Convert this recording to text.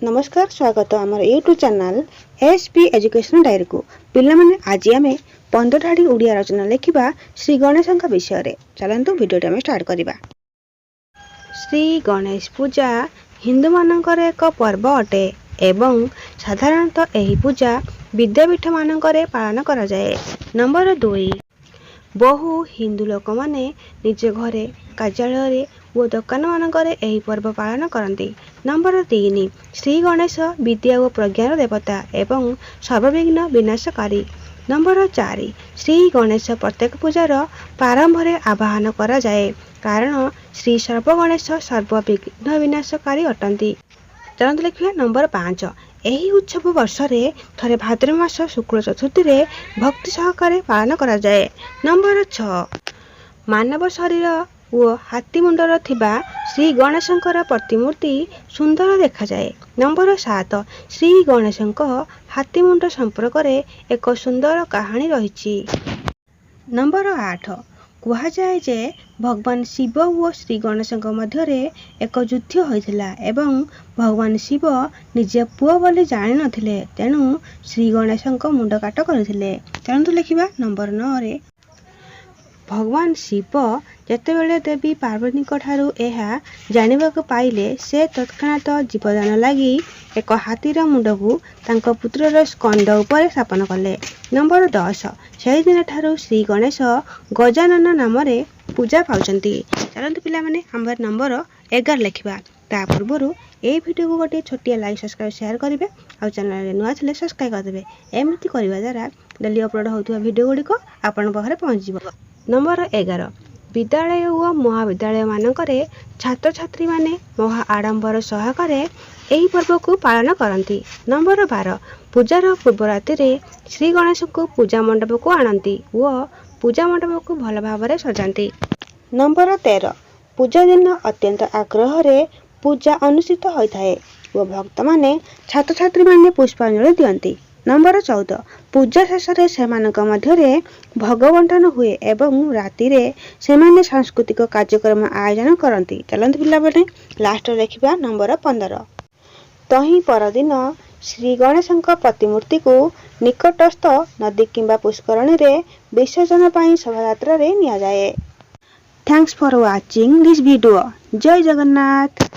नमस्कार स्वागत आम YouTube channel SP education diary को पिला माने आज आम 15 ठाड़ी ओडिया रचना लिखा श्री गणेश विषय चलतु भिडियो आम स्टार्ट करवा। श्री गणेश पूजा हिंदू मानकर एक पर्व अटे एवं साधारणतः यही पूजा विद्यापीठ मानकरे पालन करा जाए। नंबर 2 बहु हिंदू लोक माने निज घरे कार्यालय और दुकान मानकरे यही पर्व पालन करती। नंबर 3 श्री गणेश विद्या और प्रज्ञान देवता एवं सर्वविघ्न विनाशकारी। नंबर 4 श्री गणेश प्रत्येक पूजार प्रारंभ में आवाहन करा जाए कारण श्री सर्वगणेश सर्वविघ्न विनाशकारी अटंती। चलते लिखा। नंबर 5 यही उत्सव वर्ष रे थरे भाद्रव मास शुक्ल चतुर्थी रे भक्ति सहकारे पालन करा जाए। नंबर 6 मानव शरीर और हाथी मुंडर थिबा श्री गणेशंकर प्रतिमूर्ति सुंदर देखा जाए। नंबर 7 श्री गणेशंक हाथी मुंड संपर्क में एक सुंदर कहानी रही। नंबर 8 कह जाए जे भगवान शिव और श्री गणेशंक मध्य एक युद्ध होता एवं भगवान शिव निजे पुओ बोली जानी नथिले तेणु श्री गणेशंक मुंड काट करथिले। चलतु लिखिबा। नंबर 9 भगवान शिव जेतेबेले देवी पार्वती ठारू यह जानिबाक पाइले से तत्क्षणात जीवदान लगी एक हाथीर मुंड को तांको पुत्रर स्कंद उपर स्थापन कले। नंबर 10 से दिन ठारू श्री गणेश गजानन नाम पूजा पाउचंती। चलतु पिला माने हमर नंबर 11 लिखिबा। ता पूर्व ए वीडियो को गोटे छोटिया लाइक सब्सक्राइब शेयर करेंगे और चैनल नुआ थे सब्सक्राइब करदे। एमती करने द्वारा डेली अपलोड होता वीडियो गुड़िक आपण पाखे पहुँच। नंबर 11 विद्यालय और महाविद्यालय मानकरे छात्र छात्री माने महा आडंबर सहकारे यही पर्व को पालन करती। नंबर 12 पूजार पूर्व राति श्री गणेश को पूजा मंडप को आनती और पूजा मंडप को भल भाव सजाती। नंबर 13 पूजा दिन अत्यंत आग्रह रे पूजा अनुष्ठित होता है और भक्त माने छात्र छात्री माने पुष्पांजलि दियंती। नंबर 14 पूजा शेष से मध्य भोग बंटन हुए एवं राति से सांस्कृतिक कार्यक्रम आयोजन करती। चलते पिला बेले लास्ट देखा। नंबर 15 तही परदिन श्री गणेश प्रतिमूर्ति को निकटस्थ नदी किंबा पुष्करणी रे विसर्जन पर शोभायात्रा रे निया जाए। Thanks for watching this video. जय जगन्नाथ।